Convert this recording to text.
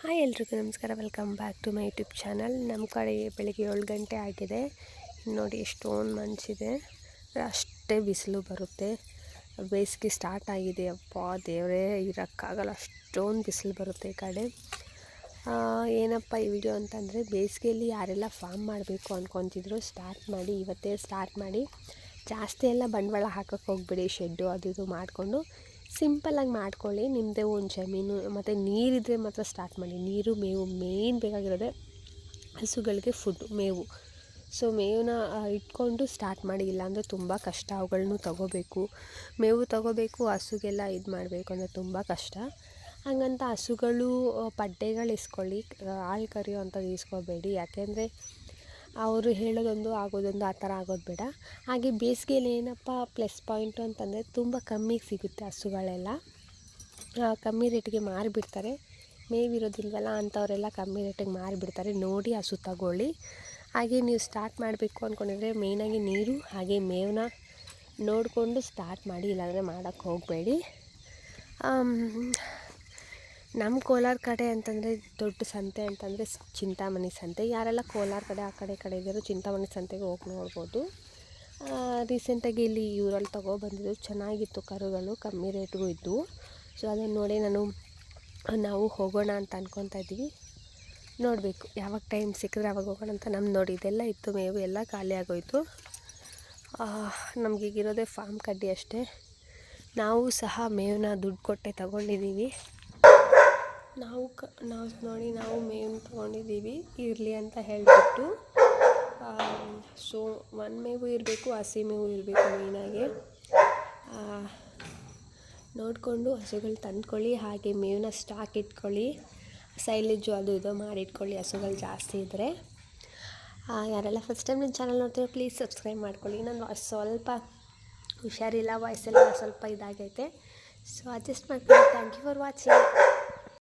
Hi ಎಲ್ರಿಗೂ ನಮಸ್ಕಾರ. Welcome back to my YouTube channel. ನಮ್ಮ ಕಡೆ ಬೆಳಗ್ಗೆ 7 ಗಂಟೆ ಆಗಿದೆ. ನೋಡಿ ಎಷ್ಟೊಂದು ಮಂಚಿದೆ, ಅಷ್ಟೇ ಬಿಸಿಲು ಬರುತ್ತೆ. ಬೇಸಿಗೆ ಸ್ಟಾರ್ಟ್ ಆಗಿದೆ. ಅಪ್ಪ ದೇವರೇ, ಇರೋಕ್ಕಾಗಲ್ಲ, ಅಷ್ಟೊಂದು ಬಿಸಿಲು ಬರುತ್ತೆ ಈ ಕಡೆ. ಏನಪ್ಪ ಈ ವಿಡಿಯೋ ಅಂತಂದರೆ, ಬೇಸಿಗೆಯಲ್ಲಿ ಯಾರೆಲ್ಲ ಫಾರ್ಮ್ ಮಾಡಬೇಕು ಅಂದ್ಕೊತಿದ್ರು ಸ್ಟಾರ್ಟ್ ಮಾಡಿ, ಇವತ್ತೇ ಸ್ಟಾರ್ಟ್ ಮಾಡಿ. ಜಾಸ್ತಿ ಎಲ್ಲ ಬಂಡವಾಳ ಹಾಕೋಕ್ಕೆ ಹೋಗ್ಬೇಡಿ. ಶೆಡ್ಡು ಅದು ಇದು ಮಾಡಿಕೊಂಡು ಸಿಂಪಲ್ಲಾಗಿ ಮಾಡ್ಕೊಳ್ಳಿ. ನಿಮ್ಮದೇ ಒಂದು ಜಮೀನು ಮತ್ತು ನೀರಿದ್ದರೆ ಮಾತ್ರ ಸ್ಟಾರ್ಟ್ ಮಾಡಿ. ನೀರು, ಮೇವು ಮೇಯ್ನ್ ಬೇಕಾಗಿರೋದೆ ಹಸುಗಳಿಗೆ ಫುಡ್ಡು, ಮೇವು. ಸೊ ಮೇವನ್ನ ಇಟ್ಕೊಂಡು ಸ್ಟಾರ್ಟ್ ಮಾಡಿ. ಇಲ್ಲಾಂದರೆ ತುಂಬ ಕಷ್ಟ. ಅವುಗಳನ್ನೂ ತೊಗೋಬೇಕು, ಮೇವು ತೊಗೋಬೇಕು, ಹಸುಗೆಲ್ಲ ಇದು ಮಾಡಬೇಕು ಅಂದರೆ ತುಂಬ ಕಷ್ಟ. ಹಾಗಂತ ಹಸುಗಳು ಪಡ್ಡೆಗಳು ಇಸ್ಕೊಳ್ಳಿ, ಹಾಲು ಕರಿಯೋ ಅಂಥದ್ದು ಇಸ್ಕೋಬೇಡಿ. ಯಾಕೆಂದರೆ ಅವರು ಹೇಳೋದೊಂದು ಆಗೋದೊಂದು, ಆ ಥರ ಆಗೋದು ಬೇಡ. ಹಾಗೆ ಬೇಸಿಗೆಯಲ್ಲಿ ಏನಪ್ಪ ಪ್ಲಸ್ ಪಾಯಿಂಟು ಅಂತಂದರೆ ತುಂಬ ಕಮ್ಮಿಗೆ ಸಿಗುತ್ತೆ ಹಸುಗಳೆಲ್ಲ. ಕಮ್ಮಿ ರೇಟಿಗೆ ಮಾರಿಬಿಡ್ತಾರೆ. ಮೇವಿರೋದಿಲ್ವಲ್ಲ ಅಂಥವರೆಲ್ಲ ಕಮ್ಮಿ ರೇಟಿಗೆ ಮಾರಿಬಿಡ್ತಾರೆ. ನೋಡಿ ಹಸು ತಗೊಳ್ಳಿ. ಹಾಗೆ ನೀವು ಸ್ಟಾರ್ಟ್ ಮಾಡಬೇಕು ಅಂದ್ಕೊಂಡಿದ್ರೆ ಮೇಯ್ನಾಗಿ ನೀರು ಹಾಗೆ ಮೇವನ್ನ ನೋಡಿಕೊಂಡು ಸ್ಟಾರ್ಟ್ ಮಾಡಿ, ಇಲ್ಲಾಂದರೆ ಮಾಡೋಕ್ಕೆ ಹೋಗಬೇಡಿ. ನಮ್ಮ ಕೋಲಾರ ಕಡೆ ಅಂತಂದರೆ ದೊಡ್ಡ ಸಂತೆ ಅಂತಂದರೆ ಚಿಂತಾಮಣಿ ಸಂತೆ. ಯಾರೆಲ್ಲ ಕೋಲಾರ ಕಡೆ ಆ ಕಡೆ ಇದ್ದರೂ ಚಿಂತಾಮಣಿ ಸಂತೆಗೆ ಹೋಗಿ ನೋಡ್ಬೋದು. ರೀಸೆಂಟಾಗಿ ಇಲ್ಲಿ ಇವರಲ್ಲಿ ತೊಗೊಬಂದಿದ್ದು ಚೆನ್ನಾಗಿತ್ತು ಕರುಗಳು, ಕಮ್ಮಿ ರೇಟ್ಗೂ ಇದ್ದವು. ಸೊ ಅದನ್ನು ನೋಡಿ ನಾವು ಹೋಗೋಣ ಅಂತ ಅಂದ್ಕೊತಾ ಇದ್ದೀವಿ. ನೋಡಬೇಕು ಯಾವಾಗ ಟೈಮ್ ಸಿಕ್ಕಿದ್ರೆ ಅವಾಗ ಹೋಗೋಣ ಅಂತ. ನೋಡಿ ಇದೆಲ್ಲ ಇತ್ತು ಮೇವು, ಎಲ್ಲ ಖಾಲಿ ಆಗೋಯಿತು. ನಮಗೀಗಿರೋದೇ ಫಾರ್ಮ್ ಕಡ್ಡಿ ಅಷ್ಟೇ. ನಾವು ಸಹ ಮೇವನ್ನ ದುಡ್ಡು ಕೊಟ್ಟೆ ತೊಗೊಂಡಿದ್ದೀವಿ. ನಾವು ನೋಡಿ ನಾವು ಮೇವನ್ನು ತೊಗೊಂಡಿದ್ದೀವಿ, ಇರಲಿ ಅಂತ ಹೇಳಿಬಿಟ್ಟು. ಸೊ ಒಣ ಮೇವು ಇರಬೇಕು, ಹಸಿ ಮೇವು ಇರಬೇಕು ಮೇಯ್ನಾಗಿ. ನೋಡಿಕೊಂಡು ಹಸುಗಳು ತಂದ್ಕೊಳ್ಳಿ. ಹಾಗೆ ಮೇವನ್ನ ಸ್ಟಾಕ್ ಇಟ್ಕೊಳ್ಳಿ, ಸೈಲೇಜು ಅದು ಇದು ಮಾಡಿಟ್ಕೊಳ್ಳಿ ಹಸುಗಳು ಜಾಸ್ತಿ ಇದ್ದರೆ. ಯಾರೆಲ್ಲ ಫಸ್ಟ್ ಟೈಮ್ ನನ್ನ ಚಾನಲ್ ನೋಡ್ತೀರೋ ಪ್ಲೀಸ್ ಸಬ್ಸ್ಕ್ರೈಬ್ ಮಾಡ್ಕೊಳ್ಳಿ. ನಾನು ಸ್ವಲ್ಪ ಹುಷಾರಿಲ್ಲ, ವಾಯ್ಸೆಲ್ಲ ಸ್ವಲ್ಪ ಇದಾಗೈತೆ. ಸೊ ಅಡ್ಜಸ್ಟ್ ಮಾಡ್ಕೊಳ್ಳಿ. Thank you for watching.